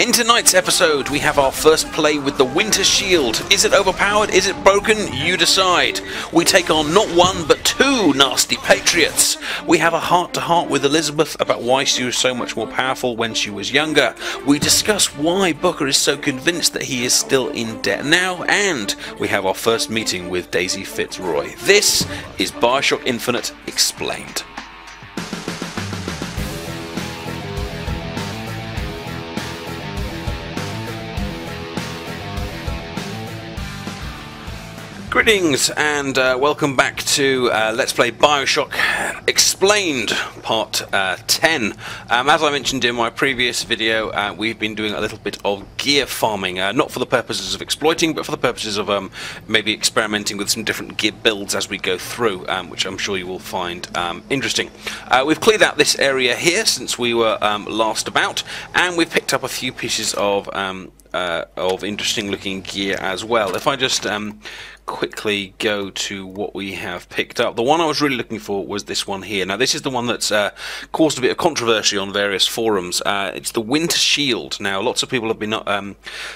In tonight's episode, we have our first play with the Winter Shield. Is it overpowered? Is it broken? You decide. We take on not one, but two nasty patriots. We have a heart-to-heart with Elizabeth about why she was so much more powerful when she was younger. We discuss why Booker is so convinced that he is still in debt now, and we have our first meeting with Daisy Fitzroy. This is Bioshock Infinite Explained. Greetings and welcome back to Let's Play Bioshock Explained Part 10. As I mentioned in my previous video, we've been doing a little bit of gear farming, not for the purposes of exploiting, but for the purposes of maybe experimenting with some different gear builds as we go through, which I'm sure you will find interesting. We've cleared out this area here since we were last about, and we've picked up a few pieces of interesting looking gear as well. If I just quickly go to what we have picked up. The one I was really looking for was this one here. Now this is the one that's caused a bit of controversy on various forums. It's the Winter Shield. Now lots of people have been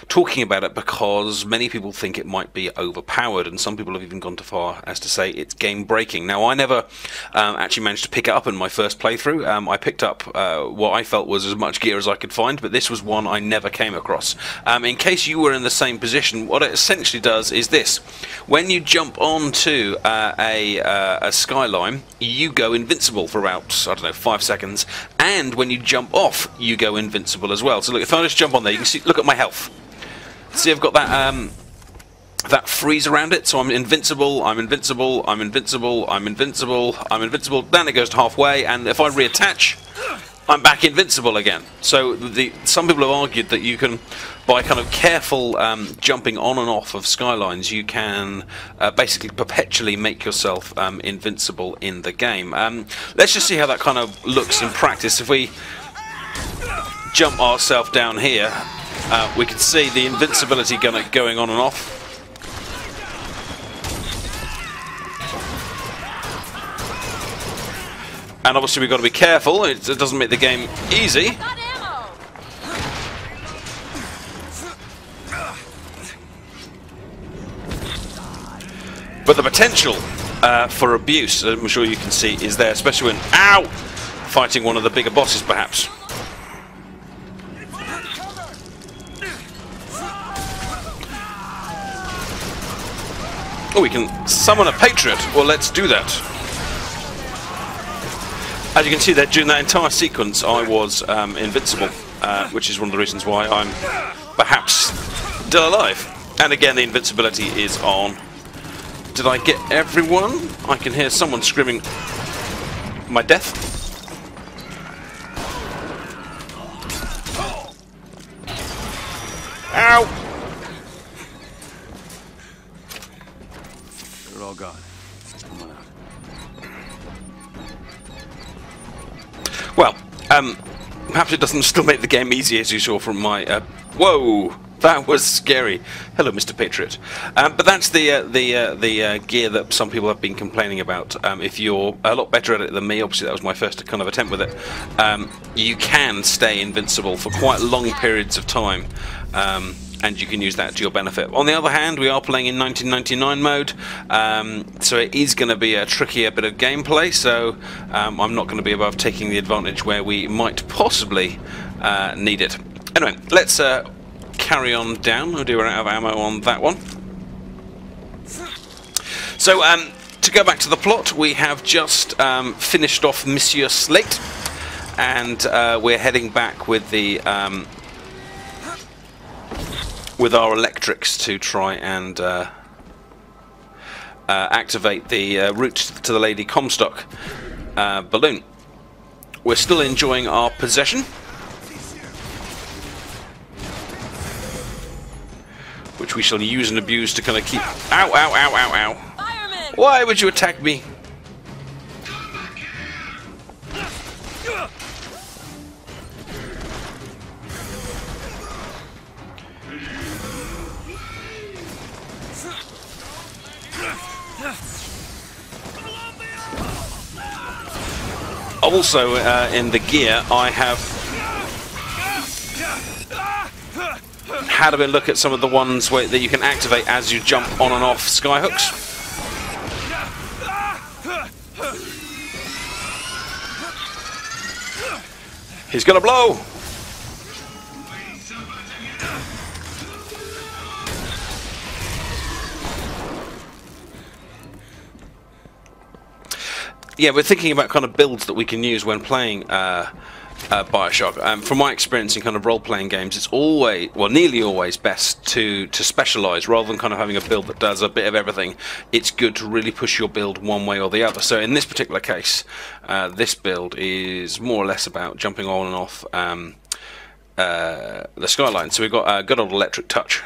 talking about it because many people think it might be overpowered, and some people have even gone too far as to say it's game breaking. Now I never actually managed to pick it up in my first playthrough. I picked up what I felt was as much gear as I could find, but this was one I never came across. In case you were in the same position, what it essentially does is this. When you jump onto a Skyline, you go invincible for about, I don't know, 5 seconds, and when you jump off, you go invincible as well. So look, if I just jump on there, you can see, look at my health. See, I've got that that freeze around it, so I'm invincible, I'm invincible, I'm invincible, I'm invincible, I'm invincible, then it goes to halfway, and if I reattach, I'm back invincible again. So some people have argued that you can, by kind of careful jumping on and off of Skylines, you can basically perpetually make yourself invincible in the game. Let's just see how that kind of looks in practice. If we jump ourselves down here, we can see the invincibility going on and off. And obviously we've got to be careful, it doesn't make the game easy. But the potential for abuse, I'm sure you can see, is there, especially when, ow, fighting one of the bigger bosses perhaps. Oh, we can summon a Patriot. Well, let's do that. As you can see there, during that entire sequence I was invincible, which is one of the reasons why I'm perhaps still alive. And again, the invincibility is on. Did I get everyone? I can hear someone screaming my death. Ow! They're all gone. Well, perhaps it doesn't still make the game easy, as you saw from my... whoa! That was scary. Hello, Mr. Patriot. But that's the gear that some people have been complaining about. If you're a lot better at it than me, obviously that was my first kind of attempt with it, you can stay invincible for quite long periods of time. And you can use that to your benefit. On the other hand, we are playing in 1999 mode, so it is going to be a trickier bit of gameplay, so I'm not going to be above taking the advantage where we might possibly need it. Anyway, let's carry on down. Oh dear, we're out of ammo on that one. So, to go back to the plot, we have just finished off Monsieur Slate, and we're heading back with the... with our electrics to try and activate the route to the Lady Comstock balloon. We're still enjoying our possession, which we shall use and abuse to kind of keep... Ow, ow, ow, ow, ow. Fireman! Why would you attack me? Also, in the gear, I have had a bit look at some of the ones that you can activate as you jump on and off skyhooks. He's gonna blow! Yeah, we're thinking about kind of builds that we can use when playing Bioshock. From my experience in kind of role-playing games, it's always, well, nearly always best to specialise rather than kind of having a build that does a bit of everything. It's good to really push your build one way or the other. So in this particular case, this build is more or less about jumping on and off the Skyline. So we've got a good old electric touch,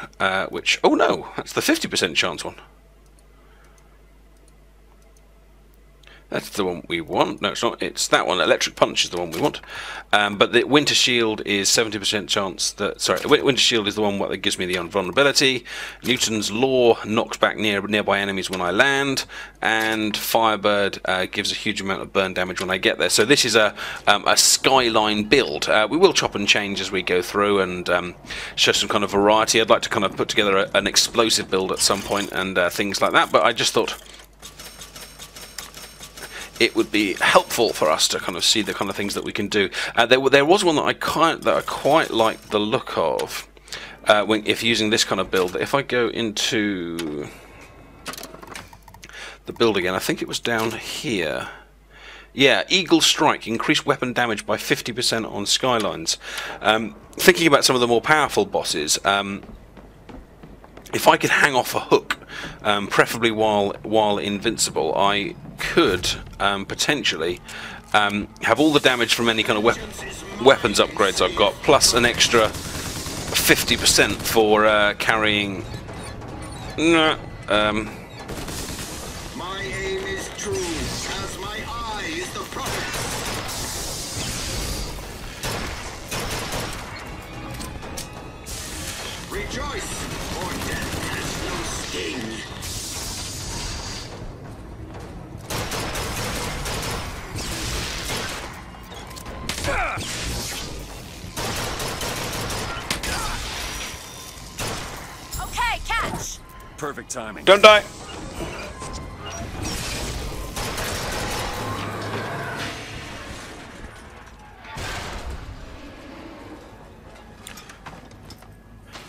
which, oh no, that's the 50% chance one. That's the one we want. No, it's not. It's that one. Electric Punch is the one we want. But the Winter Shield is 70% chance that... Sorry, Winter Shield is the one that gives me the invulnerability. Newton's Law knocks back nearby enemies when I land. And Firebird gives a huge amount of burn damage when I get there. So this is a Skyline build. We will chop and change as we go through and show some kind of variety. I'd like to kind of put together an explosive build at some point and things like that. But I just thought it would be helpful for us to kind of see the kind of things that we can do. There was one that I quite liked the look of if using this kind of build. If I go into the build again, I think it was down here. Yeah, Eagle Strike, increased weapon damage by 50% on Skylines. Thinking about some of the more powerful bosses, if I could hang off a hook, preferably while invincible, I could potentially have all the damage from any kind of weapons upgrades I've got, plus an extra 50% for carrying. My aim is true, as my eye is the prophet. Rejoice, for death has no sting. Okay, catch. Perfect timing. Don't die.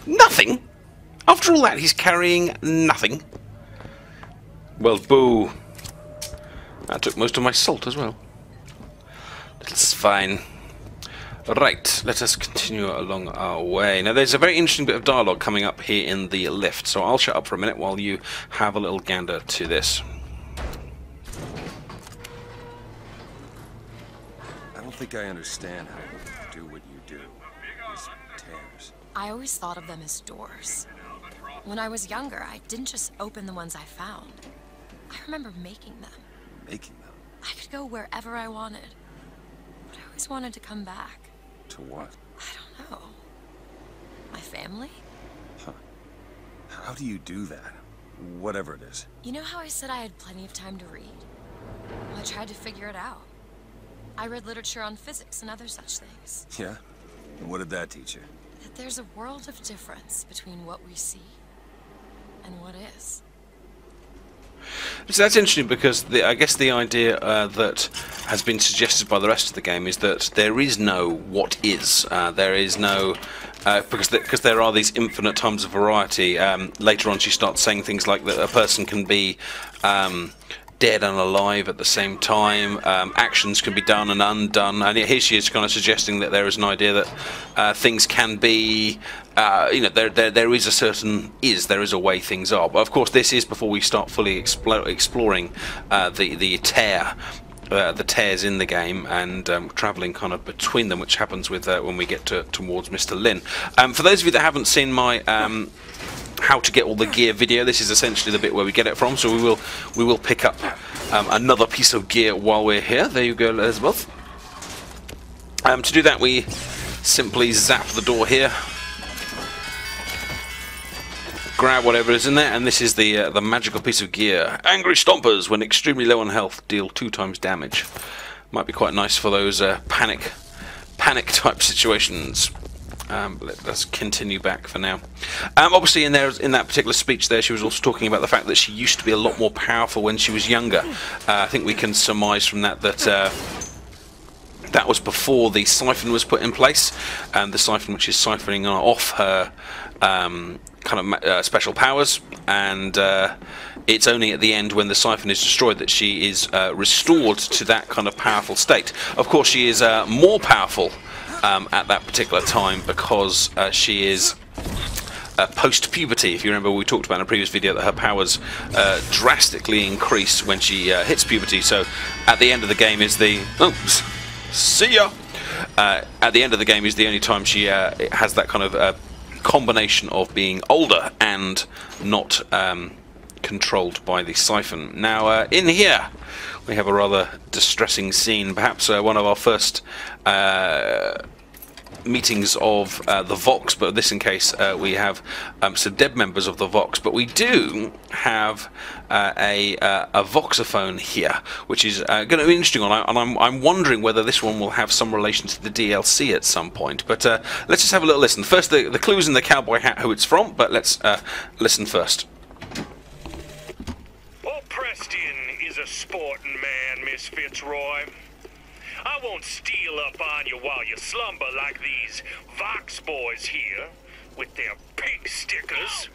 Nothing? After all that, he's carrying nothing? Well, boo. That took most of my salt as well. That's fine. Right, let us continue along our way. Now, there's a very interesting bit of dialogue coming up here in the lift, so I'll shut up for a minute while you have a little gander to this. I don't think I understand how you do what you do. These tears. I always thought of them as doors. When I was younger, I didn't just open the ones I found. I remember making them. Making them? I could go wherever I wanted. But I always wanted to come back. To what? I don't know. My family? Huh. How do you do that? Whatever it is. You know how I said I had plenty of time to read? Well, I tried to figure it out. I read literature on physics and other such things. Yeah? And what did that teach you? That there's a world of difference between what we see and what is. So that's interesting because I guess the idea that has been suggested by the rest of the game is that there is no what is. There is no because there are these infinite times of variety. Later on, she starts saying things like that a person can be dead and alive at the same time. Actions can be done and undone, and here she is kind of suggesting that there is an idea that things can be, you know, there is a certain there is a way things are. But of course, this is before we start fully exploring the tears in the game and travelling kind of between them, which happens with when we get towards Mr. Lin. For those of you that haven't seen my how to get all the gear video, this is essentially the bit where we get it from, so we will pick up another piece of gear while we're here. There you go, Elizabeth. To do that, we simply zap the door here, grab whatever is in there, and this is the magical piece of gear. Angry Stompers, when extremely low on health, deal 2 times damage. Might be quite nice for those panic type situations. Let's continue back for now. Obviously, in that particular speech there, she was also talking about the fact that she used to be a lot more powerful when she was younger. I think we can surmise from that that was before the siphon was put in place, and the siphon which is siphoning off her special powers, and it's only at the end when the siphon is destroyed that she is restored to that kind of powerful state. Of course, she is more powerful at that particular time because she is post-puberty. If you remember, we talked about in a previous video that her powers drastically increase when she hits puberty. So at the end of the game is the... Oops. See ya! At the end of the game is the only time she has that kind of combination of being older and not controlled by the siphon. Now, in here we have a rather distressing scene, perhaps one of our first meetings of the Vox, but this in case we have some dead members of the Vox, but we do have a Voxophone here, which is going to be interesting, and I'm wondering whether this one will have some relation to the DLC at some point. But let's just have a little listen. First, the clues in the cowboy hat who it's from, but let's listen first. Old Preston is a sporting man, Miss Fitzroy. I won't steal up on you while you slumber like these Vox boys here with their pig stickers.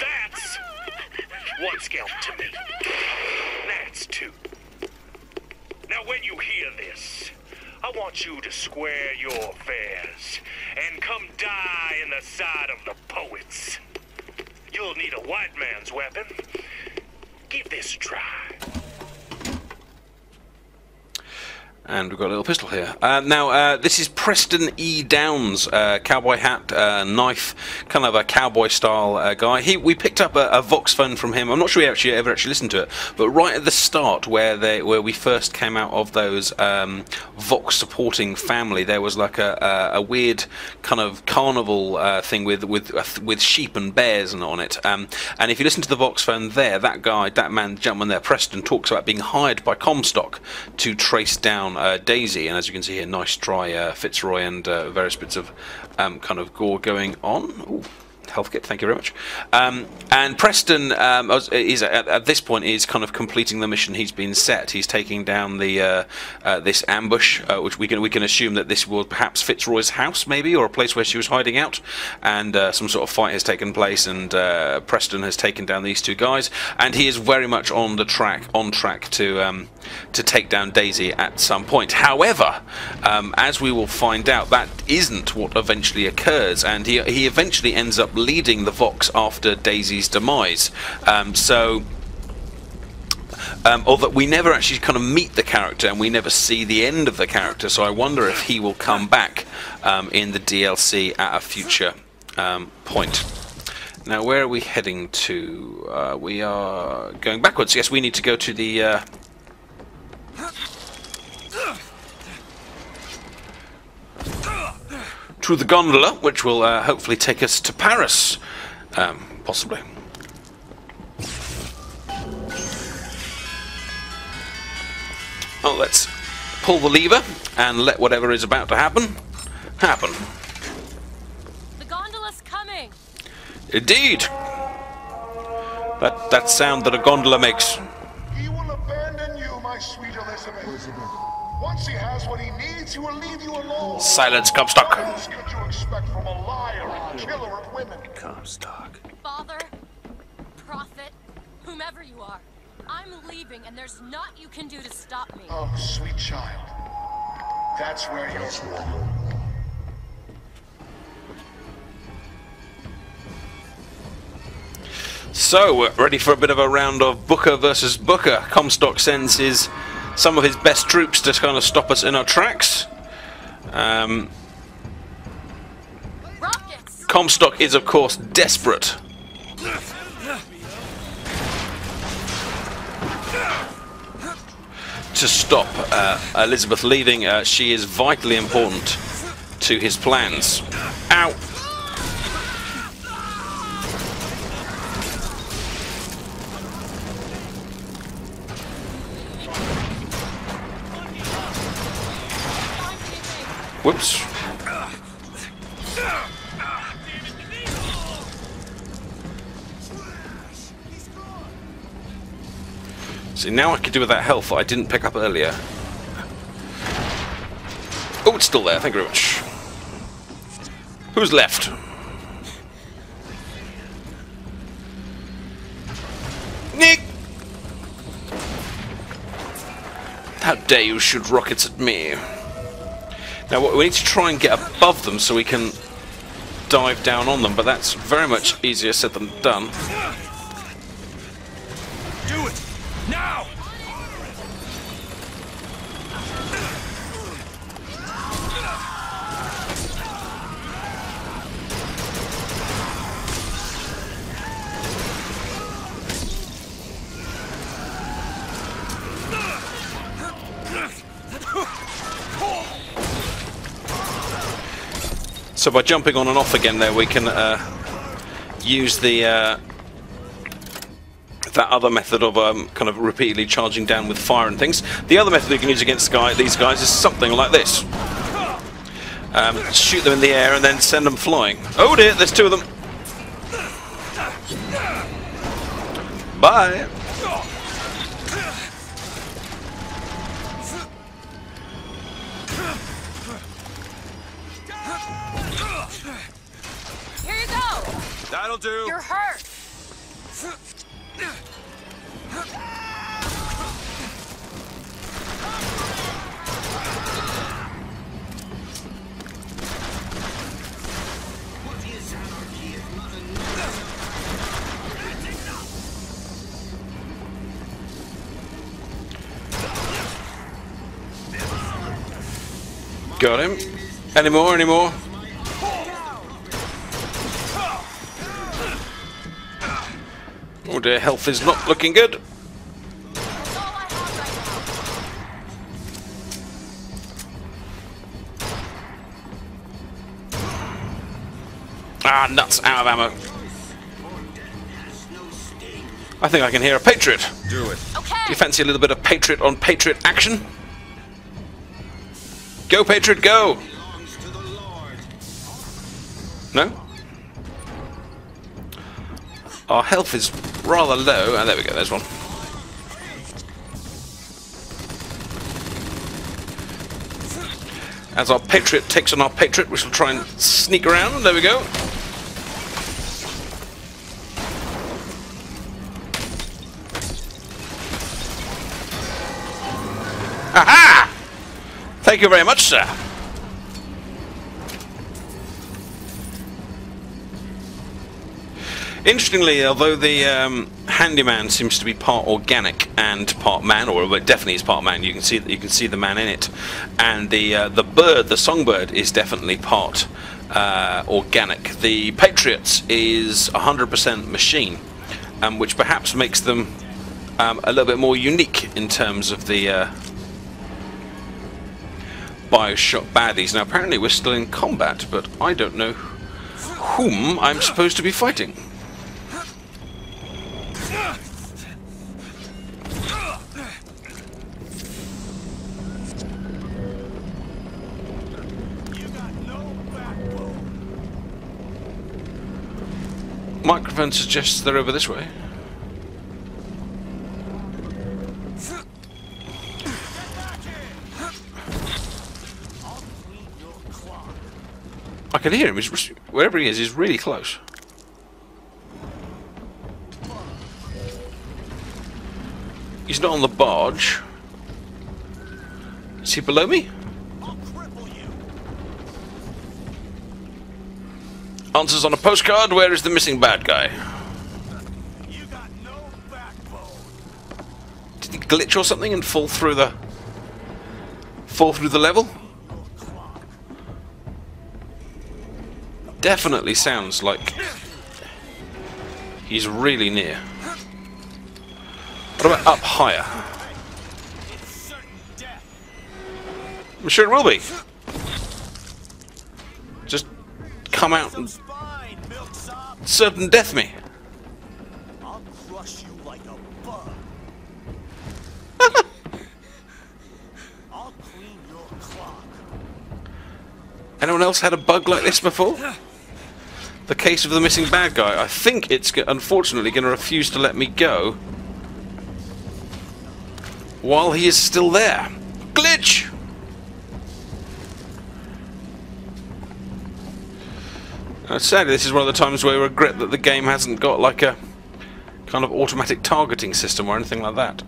That's one scalp to me. That's two. Now when you hear this, I want you to square your affairs and come die in the side of the poets. You'll need a white man's weapon. Give this a try. And we've got a little pistol here. Now, this is Preston E. Downs, cowboy hat, knife, kind of a cowboy-style guy. We picked up a Vox phone from him. I'm not sure we ever actually listened to it, but right at the start, where we first came out of those Vox-supporting family, there was like a weird kind of carnival thing with sheep and bears and on it. And if you listen to the Vox phone there, that gentleman there, Preston, talks about being hired by Comstock to trace down Daisy, and as you can see here, nice dry Fitzroy and various bits of kind of gore going on. Ooh, health kit, thank you very much. And Preston is at this point is kind of completing the mission he's been set. He's taking down the this ambush, which we can assume that this was perhaps Fitzroy's house, maybe, or a place where she was hiding out. And some sort of fight has taken place, and Preston has taken down these two guys, and he is very much on track to take down Daisy at some point. However, as we will find out, that isn't what eventually occurs, and he eventually ends up leading the Vox after Daisy's demise. Although we never actually kind of meet the character and we never see the end of the character, so I wonder if he will come back in the DLC at a future point. Now, where are we heading to? We are going backwards. Yes, we need to go to the... to the gondola, which will hopefully take us to Paris, possibly. Well, let's pull the lever and let whatever is about to happen. The gondola's coming. Indeed. That sound that a gondola makes. He will abandon you, my sweet Elizabeth. Once he has what he needs, he will leave you alone. Silence, Comstock. What else could you expect from a liar and killer of women? Comstock. Father, prophet, whomever you are, I'm leaving, and there's naught you can do to stop me. Oh, sweet child. That's where you belong. So, we're ready for a bit of a round of Booker versus Booker. Comstock sends some of his best troops to kind of stop us in our tracks. Rockets! Comstock is, of course, desperate. To stop Elizabeth leaving. She is vitally important to his plans. Ow! Whoops. See, now I can do with that health that I didn't pick up earlier. Oh, it's still there. Thank you very much. Who's left? Nick! How dare you shoot rockets at me? Now we need to try and get above them so we can dive down on them, but that's very much easier said than done. Do it! Now! So by jumping on and off again there, we can use the that other method of kind of repeatedly charging down with fire and things. The other method you can use against these guys is something like this. Shoot them in the air and then send them flying. Oh dear, there's two of them. Bye. Here you go! That'll do! You're hurt! Got him. Any more? Any more? Oh dear, health is not looking good. That's all I have right now. Ah, nuts, out of ammo. I think I can hear a Patriot. Do it. Okay. Do you fancy a little bit of Patriot on Patriot action? Go, Patriot, go! No? Our health is rather low. Ah, there we go, there's one. As our Patriot takes on our Patriot, we shall try and sneak around. There we go. Aha! Thank you very much, sir. Interestingly, although the handyman seems to be part organic and part man, or well, definitely is part man, you can see the man in it, and the bird, the songbird, is definitely part organic. The Patriots is 100% machine, which perhaps makes them a little bit more unique in terms of the Bioshock baddies. Now apparently we're still in combat, but I don't know whom I'm supposed to be fighting. Microphone suggests they're over this way. I can hear him. Wherever he is, he's really close. He's not on the barge. Is he below me? Answers on a postcard. Where is the missing bad guy? You got no backbone. Did he glitch or something and fall through the level? Definitely sounds like he's really near. What about up higher? I'm sure it will be. Just come out and certain death me. I'll crush you like a bug. I'll clean your clock. Anyone else had a bug like this before? The case of the missing bad guy. I think it's unfortunately going to refuse to let me go. while he is still there. Glitch! Sadly, this is one of the times where I regret that the game hasn't got like a kind of automatic targeting system or anything like that.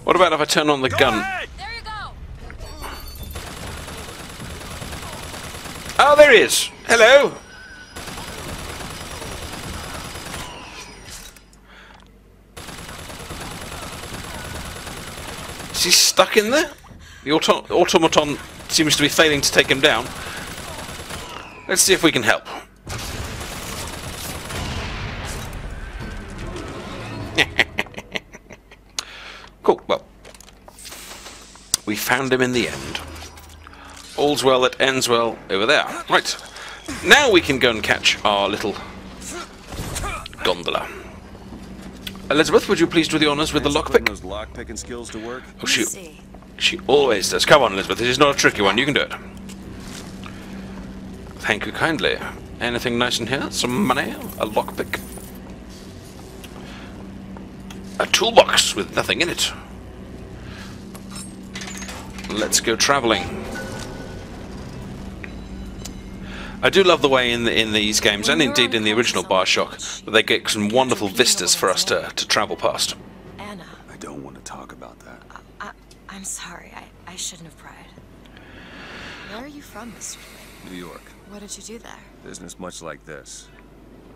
What about if I turn on the gun? There you go. Oh, there he is! Hello! Is he stuck in there? The automaton seems to be failing to take him down. Let's see if we can help. Cool, well, we found him in the end. All's well that ends well over there. Right, now we can go and catch our little gondola. Elizabeth, would you please do the honours with the lockpick? Those lockpicking skills to work. Oh, she always does. Come on, Elizabeth, this is not a tricky one. You can do it. Thank you kindly. Anything nice in here? Some money? A lockpick? A toolbox with nothing in it. Let's go travelling. I do love the way in these games, and indeed in the original Bioshock, that they get some wonderful vistas for us to travel past. Anna. I don't want to talk about that. I'm sorry. I shouldn't have pried. Where are you from, Mr. Twig? New York. What did you do there? Business much like this.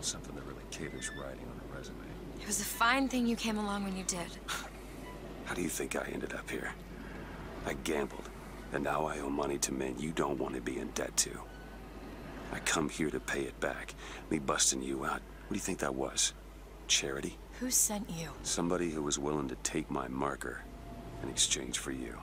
Something that really caters writing on a resume. It was a fine thing you came along when you did. How do you think I ended up here? I gambled, and now I owe money to men you don't want to be in debt to. I come here to pay it back. Me busting you out. What do you think that was? Charity? Who sent you? Somebody who was willing to take my marker in exchange for you.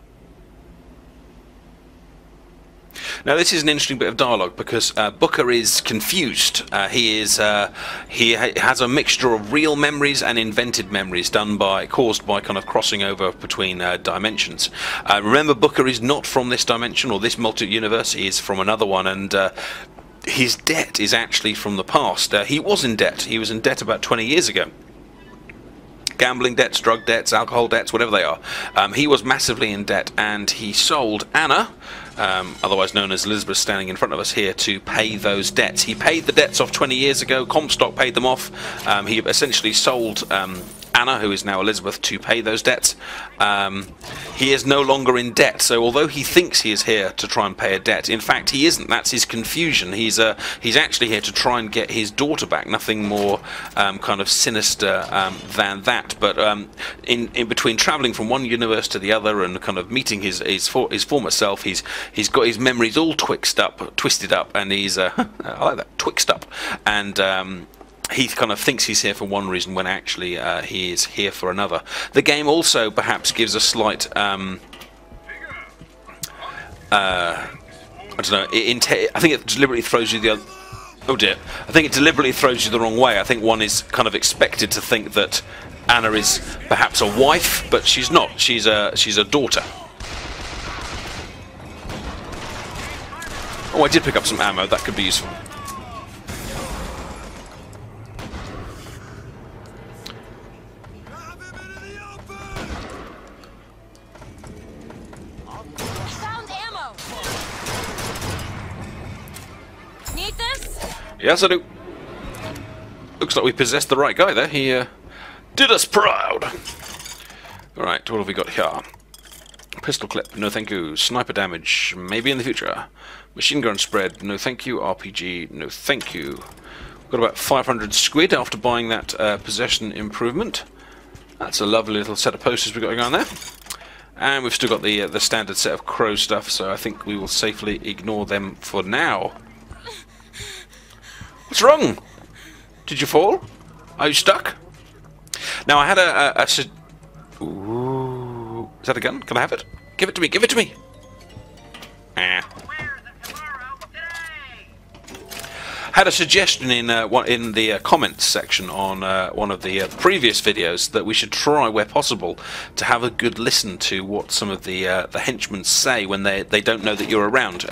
Now this is an interesting bit of dialogue because Booker is confused. He has a mixture of real memories and invented memories caused by kind of crossing over between dimensions. Remember, Booker is not from this dimension or this multi-universe. He is from another one, and his debt is actually from the past. He was in debt. He was in debt about 20 years ago. Gambling debts, drug debts, alcohol debts, whatever they are. He was massively in debt, and he sold Anna, otherwise known as Elizabeth, standing in front of us here, to pay those debts. He paid the debts off 20 years ago. Comstock paid them off. He essentially sold Anna, who is now Elizabeth, to pay those debts. He is no longer in debt, so although he thinks he is here to try and pay a debt, in fact he isn't. That's his confusion. He's actually here to try and get his daughter back. Nothing more kind of sinister than that. But in between travelling from one universe to the other and kind of meeting his former self, he's got his memories all twisted up, and he's I like that, twixt up, and he kind of thinks he's here for one reason when actually he is here for another. The game also perhaps gives a slight, I don't know, I think it deliberately throws you the other... Oh dear. I think it deliberately throws you the wrong way. I think one is kind of expected to think that Anna is perhaps a wife, but she's not. She's a daughter. Oh, I did pick up some ammo. That could be useful. Yes, I do. Looks like we possessed the right guy there. He did us proud. Alright, what have we got here? Pistol clip, no thank you. Sniper damage, maybe in the future. Machine gun spread, no thank you. RPG, no thank you. We've got about 500 squid after buying that possession improvement. That's a lovely little set of posters we've got going on there. And we've still got the standard set of crow stuff, so I think we will safely ignore them for now. What's wrong? Did you fall? Are you stuck? Now I had Ooh, is that a gun? Can I have it? Give it to me, give it to me! had a suggestion in the comments section on one of the previous videos that we should try, where possible, to have a good listen to what some of the henchmen say when they don't know that you're around.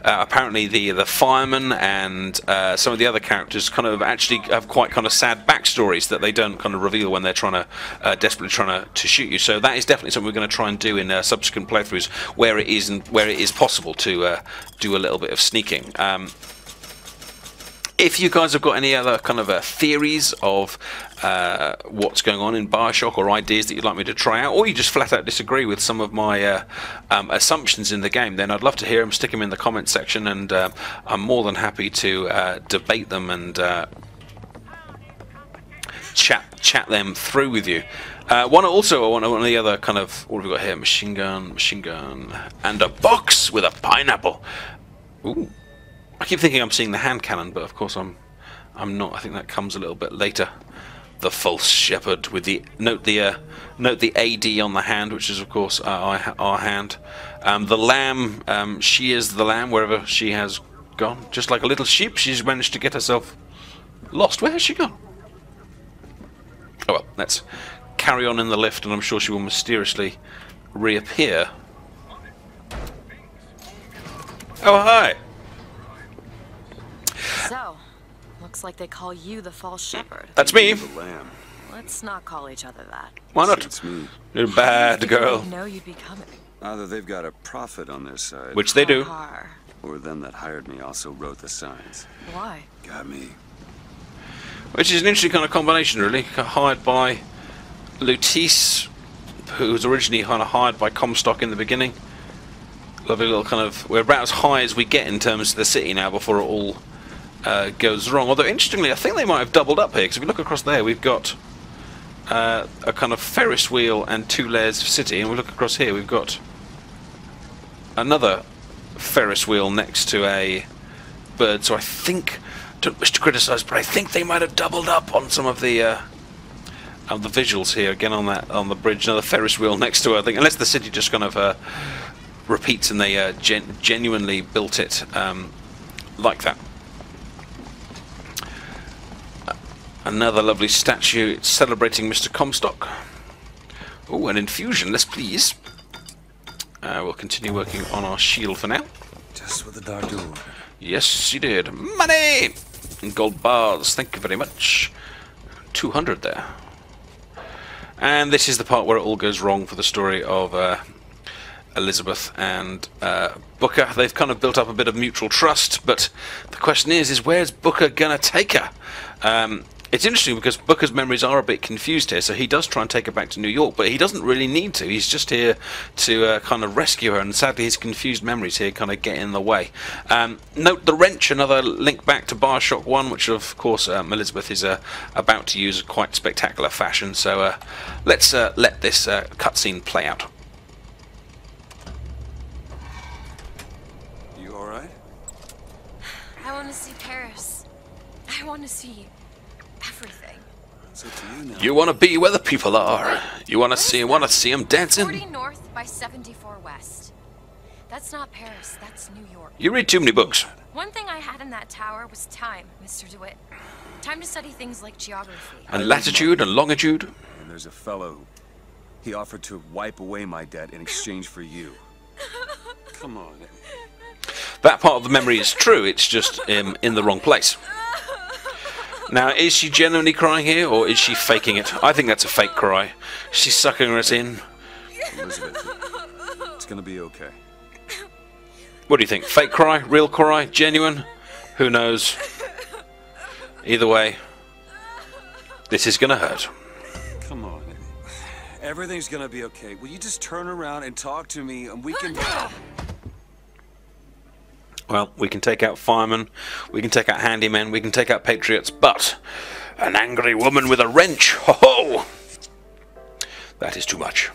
Apparently, the fireman and some of the other characters kind of actually have quite kind of sad backstories that they don't kind of reveal when they're trying to desperately trying to shoot you. So that is definitely something we're going to try and do in subsequent playthroughs, where it is possible to do a little bit of sneaking. If you guys have got any other kind of theories of what's going on in Bioshock, or ideas that you'd like me to try out, or you just flat out disagree with some of my assumptions in the game, then I'd love to hear them. Stick them in the comments section, and I'm more than happy to debate them and chat them through with you. One of the other kind of, what have we got here? Machine gun, and a box with a pineapple. Ooh. I keep thinking I'm seeing the hand cannon, but of course I'm not. I think that comes a little bit later. The false shepherd with the note the AD on the hand, which is of course our hand. The lamb, she is the lamb wherever she has gone. Just like a little sheep, she's managed to get herself lost. Where has she gone? Oh well, let's carry on in the lift, and I'm sure she will mysteriously reappear. Oh hi. So, looks like they call you the false shepherd. That's me. The lamb. Let's not call each other that. Why not? It's me. You're a bad girl. I know you'd be coming. Either they've got a prophet on their side, Which they do. or them that hired me also wrote the signs. Why? Got me. Which is an interesting kind of combination, really. Hired by Lutice, who was originally kind of hired by Comstock in the beginning. Lovely little kind of... We're about as high as we get in terms of the city now before it all goes wrong. Although, interestingly, I think they might have doubled up here, because if we look across there, we've got a kind of Ferris wheel and 2 layers of city, and we look across here, we've got another Ferris wheel next to a bird. So I think... Don't wish to criticise, but I think they might have doubled up on some of the visuals here. Again, on the bridge, another Ferris wheel next to it. I think, unless the city just kind of repeats and they genuinely built it like that. Another lovely statue celebrating Mr. Comstock. Oh, an infusion, let's please. We'll continue working on our shield for now. Just what the doctor ordered. Yes, you did. Money! And gold bars, thank you very much. 200 there. And this is the part where it all goes wrong for the story of Elizabeth and Booker. They've kind of built up a bit of mutual trust, but the question is where's Booker gonna take her? It's interesting because Booker's memories are a bit confused here, so he does try and take her back to New York, but he doesn't really need to. He's just here to kind of rescue her, and sadly his confused memories here kind of get in the way. Note the wrench, another link back to Bioshock 1, which of course Elizabeth is about to use in quite spectacular fashion, so let's let this cutscene play out. You alright? I want to see Paris. I want to see everything. It's up to you now. You want to be where the people are. You want to see them dancing. 40 north by 74 west. That's not Paris, that's New York. You read too many books. One thing I had in that tower was time, Mr. DeWitt. Time to study things like geography. And latitude and longitude. And there's a fellow. He offered to wipe away my debt in exchange for you. Come on. That part of the memory is true, it's just in the wrong place. Now, is she genuinely crying here, or is she faking it? I think that's a fake cry. She's sucking us in. Elizabeth, it's gonna be okay. What do you think? Fake cry? Real cry? Genuine? Who knows? Either way, this is gonna hurt. Come on. Everything's gonna be okay. Will you just turn around and talk to me, and we can... Well, we can take out firemen, we can take out handymen, we can take out patriots, but an angry woman with a wrench, ho-ho! That is too much.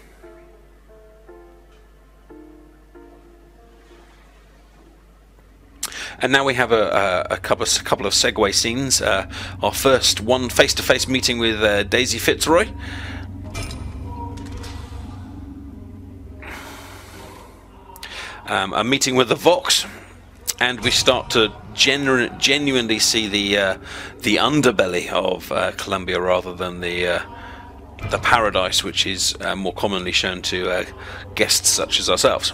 And now we have a couple of segue scenes. Our first one face-to-face meeting with Daisy Fitzroy. A meeting with the Vox. And we start to genuinely see the underbelly of Columbia rather than the paradise, which is more commonly shown to guests such as ourselves.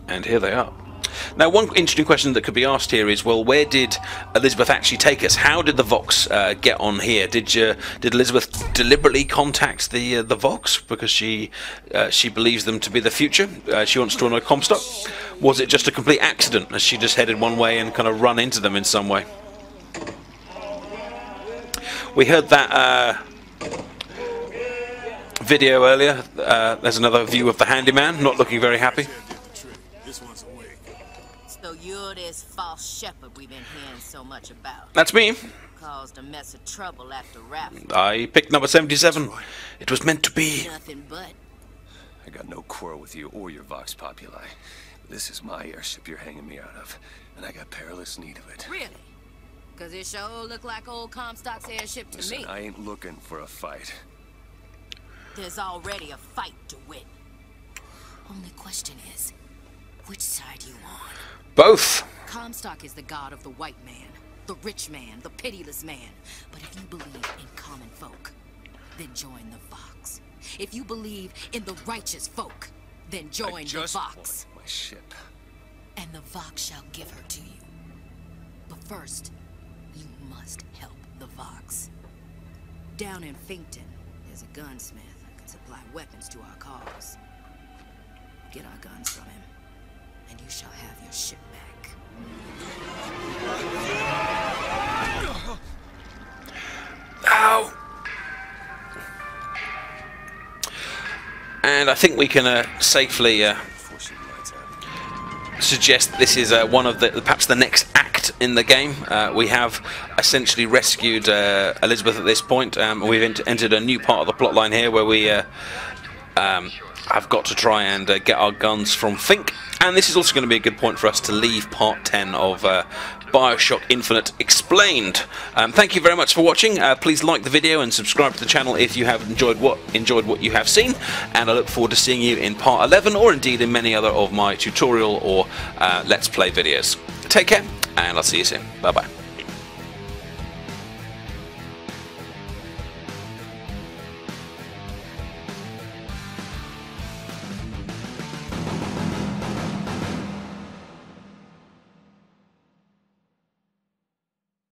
And here they are. Now, one interesting question that could be asked here is, well, where did Elizabeth actually take us? How did the Vox get on here? Did Elizabeth deliberately contact the Vox because she believes them to be the future? She wants to run a Comstock. Was it just a complete accident as she just headed one way and kind of run into them in some way? We heard that video earlier. There's another view of the handyman, not looking very happy. So you're this false shepherd we've been hearing so much about. That's me. Caused a mess of trouble after raffle. I picked number 77. It was meant to be. Nothing but. I got no quarrel with you or your Vox Populi. This is my airship you're hanging me out of, and I got perilous need of it. Really? Because it sure look like old Comstock's airship to Listen, me. I ain't looking for a fight. There's already a fight to win. Only question is, which side you on? Both. Comstock is the god of the white man, the rich man, the pitiless man. But if you believe in common folk, then join the Vox. If you believe in the righteous folk, then join the Vox. My ship. And the Vox shall give her to you. But first, you must help the Vox. Down in Finkton, there's a gunsmith who can supply weapons to our cause. Get our guns from him, and you shall have your ship back. Ow! And I think we can safely suggest that this is one of perhaps the next act in the game. We have essentially rescued Elizabeth at this point. We've entered a new part of the plotline here where we have got to try and get our guns from Fink. And this is also going to be a good point for us to leave part 10 of Bioshock Infinite Explained. Thank you very much for watching. Please like the video and subscribe to the channel if you have enjoyed what you have seen. And I look forward to seeing you in part 11, or indeed in many other of my tutorial or Let's Play videos. Take care, and I'll see you soon. Bye bye.